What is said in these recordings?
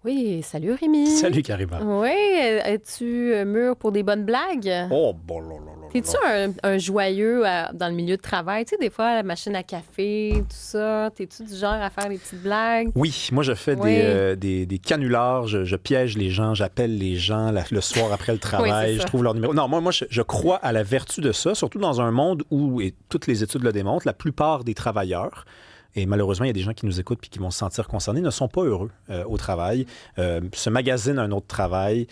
Oui, salut Rémi. Salut, Karima. Oui, es-tu mûr pour des bonnes blagues? Oh, bon, là, là, là, T'es-tu là. un joyeux dans le milieu de travail? Tu sais, des fois, la machine à café, tout ça, t'es-tu du genre à faire des petites blagues? Oui, moi, je fais Oui. des canulars, je piège les gens, j'appelle les gens le soir après le travail, c'est je ça. trouve leur numéro. Non, moi je crois à la vertu de ça, surtout dans un monde où, et toutes les études le démontrent, la plupart des travailleurs, et malheureusement, il y a des gens qui nous écoutent puis qui vont se sentir concernés, ne sont pas heureux au travail, se magasinent un autre travail,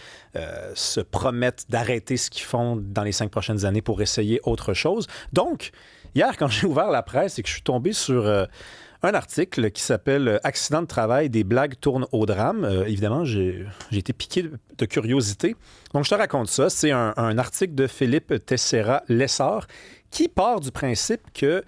se promettent d'arrêter ce qu'ils font dans les 5 prochaines années pour essayer autre chose. Donc, hier, quand j'ai ouvert la presse et que je suis tombé sur un article qui s'appelle « Accident de travail, des blagues tournent au drame ». Évidemment, j'ai été piqué de curiosité. Donc, je te raconte ça. C'est un article de Philippe Tessera-Lessard qui part du principe que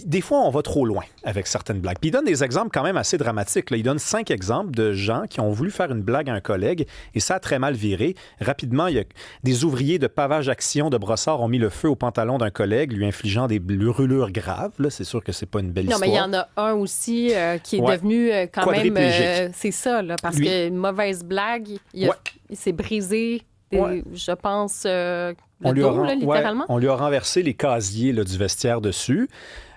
des fois, on va trop loin avec certaines blagues. Puis il donne des exemples quand même assez dramatiques. Là. Il donne 5 exemples de gens qui ont voulu faire une blague à un collègue et ça a très mal viré. Rapidement, il y a des ouvriers de Pavage Action de Brossard ont mis le feu au pantalon d'un collègue, lui infligeant des brûlures graves. Là, c'est sûr que c'est pas une belle Non, histoire. mais il y en a un aussi qui est Ouais. devenu quand même... Quadriplégique. c'est ça, là, parce Lui- qu'une mauvaise blague, Ouais. il s'est brisé, Ouais. je pense, le On lui, dos, a ren- là, littéralement. ouais, on lui a renversé les casiers là, du vestiaire dessus.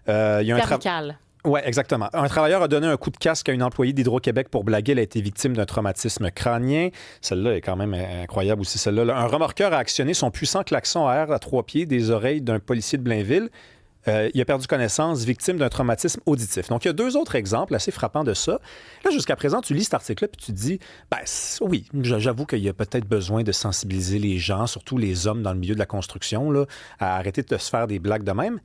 Il y a un Cervical. Oui, exactement. Un travailleur a donné un coup de casque à une employée d'Hydro-Québec pour blaguer. Elle a été victime d'un traumatisme crânien. Celle-là est quand même incroyable aussi, celle-là. Un remorqueur a actionné son puissant klaxon à air à 3 pieds des oreilles d'un policier de Blainville. Il a perdu connaissance, victime d'un traumatisme auditif. Donc, il y a 2 autres exemples assez frappants de ça. Là, jusqu'à présent, tu lis cet article-là puis tu te dis, oui, j'avoue qu'il y a peut-être besoin de sensibiliser les gens, surtout les hommes dans le milieu de la construction, là, à arrêter de se faire des blagues de même.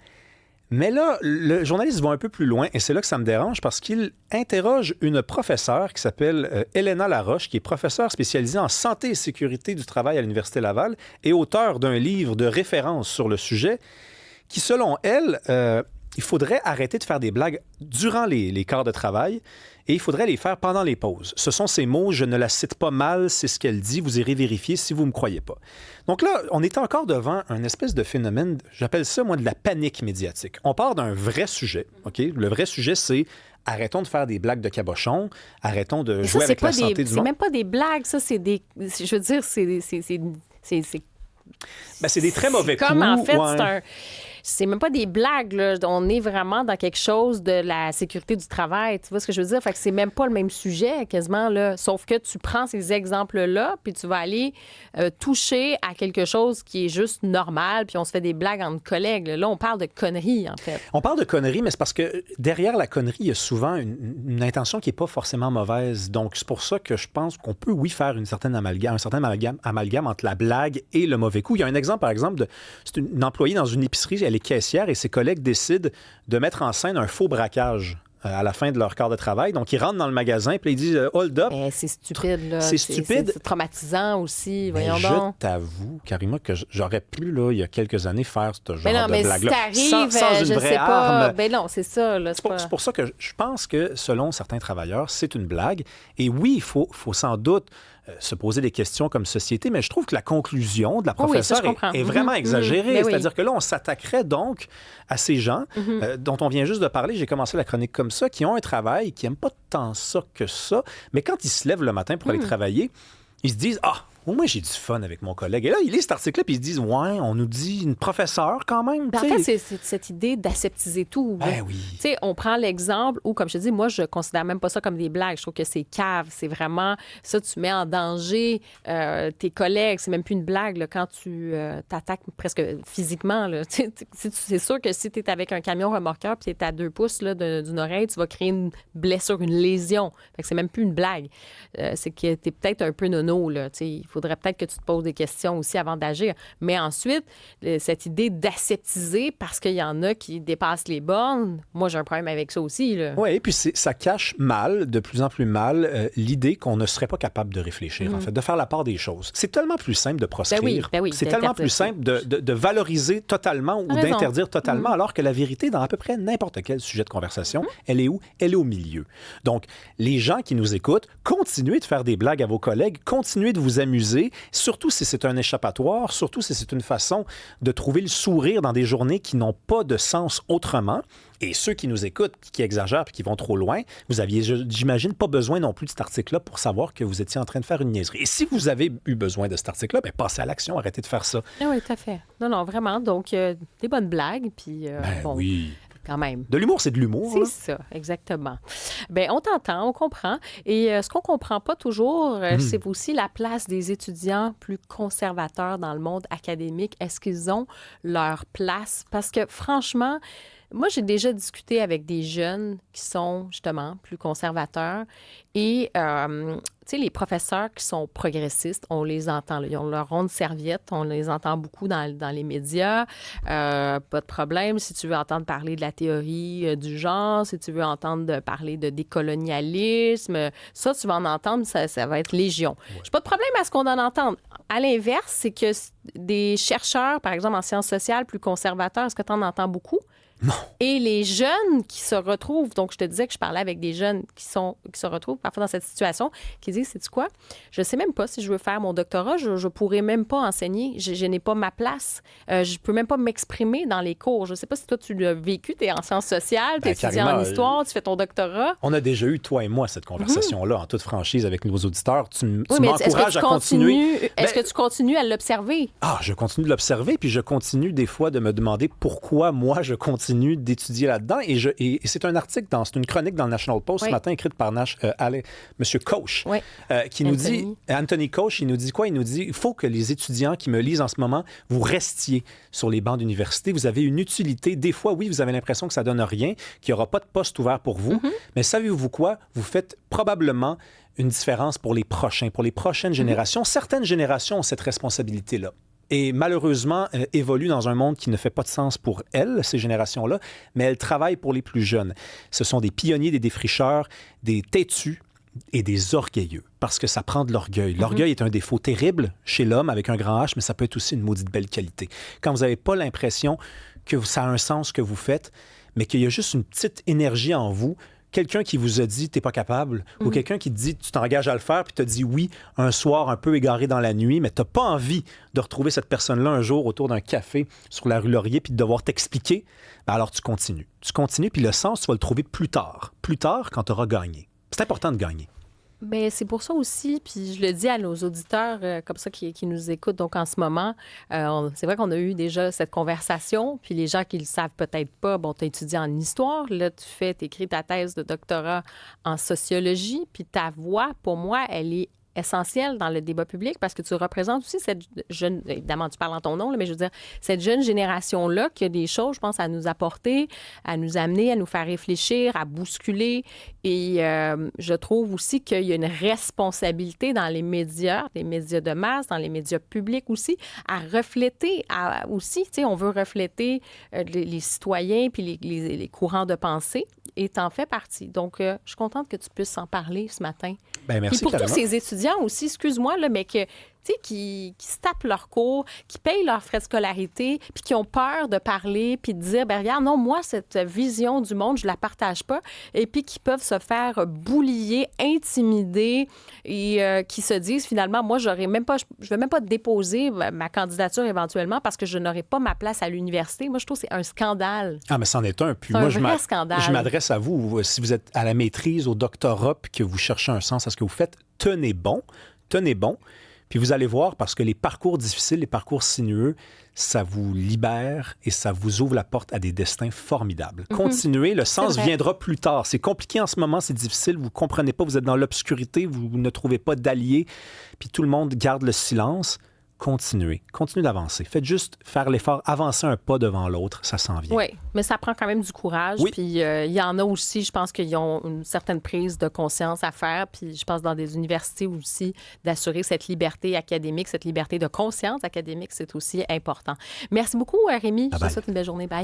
Mais là, le journaliste va un peu plus loin et c'est là que ça me dérange parce qu'il interroge une professeure qui s'appelle Elena Laroche, qui est professeure spécialisée en santé et sécurité du travail à l'Université Laval et auteure d'un livre de référence sur le sujet qui, selon elle, il faudrait arrêter de faire des blagues durant les quarts de travail et il faudrait les faire pendant les pauses. Ce sont ses mots, je ne la cite pas mal, c'est ce qu'elle dit, vous irez vérifier si vous ne me croyez pas. Donc là, on est encore devant un espèce de phénomène, j'appelle ça, moi, de la panique médiatique. On part d'un vrai sujet, OK? Le vrai sujet, c'est arrêtons de faire des blagues de cabochon, arrêtons de Mais jouer ça, avec la santé du c'est monde. même pas des blagues, ça, c'est des... Je veux dire, c'est C'est des très mauvais coups. comme, en fait, ouais. c'est même pas des blagues, là. On est vraiment dans quelque chose de la sécurité du travail. Tu vois ce que je veux dire? Fait que c'est même pas le même sujet, quasiment, là. Sauf que tu prends ces exemples-là, puis tu vas aller toucher à quelque chose qui est juste normal, puis on se fait des blagues entre collègues. Là, on parle de conneries, en fait. On parle de conneries, mais c'est parce que derrière la connerie, il y a souvent une intention qui n'est pas forcément mauvaise. Donc, c'est pour ça que je pense qu'on peut, oui, faire un certain amalgame entre la blague et le mauvais coup. Il y a un exemple, par exemple, c'est une employée dans une épicerie, elle est caissière et ses collègues décident de mettre en scène un faux braquage à la fin de leur quart de travail. Donc, ils rentrent dans le magasin puis ils disent « Hold up ». C'est stupide, là. C'est stupide. C'est traumatisant aussi, Mais voyons je donc. t'avoue, Karima, que j'aurais pu, là, il y a quelques années, faire ce genre Mais non, de mais si blague-là. t'arrives, Sans une je vraie sais pas. arme. Ben non, c'est ça, là. C'est pour ça que je pense que, selon certains travailleurs, c'est une blague. Et oui, il faut sans doute se poser des questions comme société, mais je trouve que la conclusion de la Oui, ça, professeure je comprends. est vraiment exagérée. Mais oui. C'est-à-dire que là, on s'attaquerait donc à ces gens dont on vient juste de parler. J'ai commencé la chronique comme ça, qui ont un travail, qui n'aiment pas tant ça que ça, mais quand ils se lèvent le matin pour aller travailler, ils se disent « Ah, au moins j'ai du fun avec mon collègue ». Et là, ils lisent cet article-là puis ils se disent « Ouais, on nous dit une professeure quand même. » Ben, en fait, c'est cette idée d'aseptiser tout. là. Ben oui. Tu sais, on prend l'exemple où, comme je te dis, moi, je considère même pas ça comme des blagues. Je trouve que c'est cave. C'est vraiment ça, tu mets en danger tes collègues. C'est même plus une blague là, quand tu t'attaques presque physiquement. Là. C'est sûr que si tu es avec un camion remorqueur puis tu es à 2 pouces là, d'une oreille, tu vas créer une blessure, une lésion. Fait que c'est même plus une blague. C'est que tu es peut-être un peu nono. Là, tu sais. Il faudrait peut-être que tu te poses des questions aussi avant d'agir. Mais ensuite, cette idée d'aseptiser parce qu'il y en a qui dépassent les bornes, moi, j'ai un problème avec ça aussi. Là. Oui, et puis ça cache mal, de plus en plus mal, l'idée qu'on ne serait pas capable de réfléchir, en fait, de faire la part des choses. C'est tellement plus simple de proscrire. Ben oui, c'est tellement plus simple de valoriser totalement ou d'interdire totalement, alors que la vérité, dans à peu près n'importe quel sujet de conversation, elle est où? Elle est au milieu. Donc, les gens qui nous écoutent, continuez de faire des blagues à vos collègues, continuez de vous amuser s'amuser, surtout si c'est un échappatoire, surtout si c'est une façon de trouver le sourire dans des journées qui n'ont pas de sens autrement. Et ceux qui nous écoutent, qui exagèrent et qui vont trop loin, vous aviez, j'imagine, pas besoin non plus de cet article-là pour savoir que vous étiez en train de faire une niaiserie. Et si vous avez eu besoin de cet article-là, bien, passez à l'action, arrêtez de faire ça. Oui, tout à fait. Non, vraiment. Donc, des bonnes blagues, puis bon... Oui. Quand même. De l'humour, c'est de l'humour. C'est ça, exactement. Bien, on t'entend, on comprend. Et ce qu'on comprend pas toujours, c'est aussi la place des étudiants plus conservateurs dans le monde académique. Est-ce qu'ils ont leur place? Parce que franchement, moi, j'ai déjà discuté avec des jeunes qui sont justement plus conservateurs et, tu sais, les professeurs qui sont progressistes, on les entend. Là, ils ont leur ronde serviette, on les entend beaucoup dans les médias. Pas de problème si tu veux entendre parler de la théorie du genre, si tu veux entendre parler de décolonialisme, ça, tu vas en entendre, ça va être légion. Ouais. J'ai pas de problème à ce qu'on en entende. À l'inverse, c'est que des chercheurs, par exemple en sciences sociales, plus conservateurs, est-ce que tu en entends beaucoup? Non. Et les jeunes qui se retrouvent, donc je te disais que je parlais avec des jeunes qui se retrouvent parfois dans cette situation, qui disent, sais-tu quoi? Je sais même pas si je veux faire mon doctorat, je pourrais même pas enseigner, je n'ai pas ma place, je peux même pas m'exprimer dans les cours. Je sais pas si toi tu l'as vécu, tu es en sciences sociales, tu es étudiant en histoire, tu fais ton doctorat. On a déjà eu, toi et moi, cette conversation-là, en toute franchise avec nos auditeurs. Tu m'encourages à continuer. Est-ce que tu continues à l'observer? Ah, je continue de l'observer, puis je continue des fois de me demander pourquoi moi je continue d'étudier là-dedans. Et c'est un article, c'est une chronique dans le National Post ce matin, écrite par M. Koch, qui nous dit, Anthony Koch, il nous dit quoi? Il nous dit, il faut que les étudiants qui me lisent en ce moment, vous restiez sur les bancs d'université. Vous avez une utilité. Des fois, oui, vous avez l'impression que ça donne rien, qu'il n'y aura pas de poste ouvert pour vous. Mais savez-vous quoi? Vous faites probablement une différence pour les prochaines générations. Certaines générations ont cette responsabilité-là. Et malheureusement, évoluent dans un monde qui ne fait pas de sens pour elles, ces générations-là, mais elles travaillent pour les plus jeunes. Ce sont des pionniers, des défricheurs, des têtus et des orgueilleux, parce que ça prend de l'orgueil. L'orgueil est un défaut terrible chez l'homme avec un grand H, mais ça peut être aussi une maudite belle qualité. Quand vous n'avez pas l'impression que ça a un sens ce que vous faites, mais qu'il y a juste une petite énergie en vous, quelqu'un qui vous a dit « t'es pas capable » ou quelqu'un qui te dit « tu t'engages à le faire » puis t'as dit oui un soir un peu égaré dans la nuit, mais t'as pas envie de retrouver cette personne-là un jour autour d'un café sur la rue Laurier puis de devoir t'expliquer, ben alors tu continues. Tu continues puis le sens, tu vas le trouver plus tard quand tu auras gagné. C'est important de gagner. Bien, c'est pour ça aussi, puis je le dis à nos auditeurs comme ça qui nous écoutent donc en ce moment, c'est vrai qu'on a eu déjà cette conversation, puis les gens qui le savent peut-être pas, bon, tu as étudié en histoire, là, tu écris ta thèse de doctorat en sociologie, puis ta voix, pour moi, elle est essentielle dans le débat public parce que tu représentes aussi cette jeune, évidemment tu parles en ton nom, là, mais je veux dire, cette jeune génération-là qui a des choses, je pense, à nous apporter, à nous amener, à nous faire réfléchir, à bousculer. Et je trouve aussi qu'il y a une responsabilité dans les médias de masse, dans les médias publics aussi, à refléter, aussi, tu sais, on veut refléter les citoyens puis les courants de pensée et t'en fais partie. Donc, je suis contente que tu puisses en parler ce matin. Bien, merci, et pour carrément. Tous ces étudiants aussi, excuse-moi, là, mais que qui se tapent leurs cours, qui payent leurs frais de scolarité, puis qui ont peur de parler, puis de dire, ben regarde, non, moi, cette vision du monde, je la partage pas, et puis qui peuvent se faire boulier, intimider, et qui se disent, finalement, moi, je vais même pas déposer ma candidature éventuellement parce que je n'aurai pas ma place à l'université. Moi, je trouve que c'est un scandale. Ah, mais c'en est un. Puis c'est moi, un vrai scandale. Je m'adresse à vous. Si vous êtes à la maîtrise, au doctorat, puis que vous cherchez un sens à ce que vous faites, tenez bon. Puis vous allez voir, parce que les parcours difficiles, les parcours sinueux, ça vous libère et ça vous ouvre la porte à des destins formidables. Continuez, le sens viendra plus tard. C'est compliqué en ce moment, c'est difficile, vous ne comprenez pas, vous êtes dans l'obscurité, vous ne trouvez pas d'alliés, puis tout le monde garde le silence. Continuez d'avancer. Faites juste faire l'effort, avancer un pas devant l'autre, ça s'en vient. Oui, mais ça prend quand même du courage. Oui. Puis il y en a aussi, je pense qu'ils ont une certaine prise de conscience à faire. Puis je pense dans des universités aussi, d'assurer cette liberté académique, cette liberté de conscience académique, c'est aussi important. Merci beaucoup, Rémi. Je te souhaite une belle journée. Bye.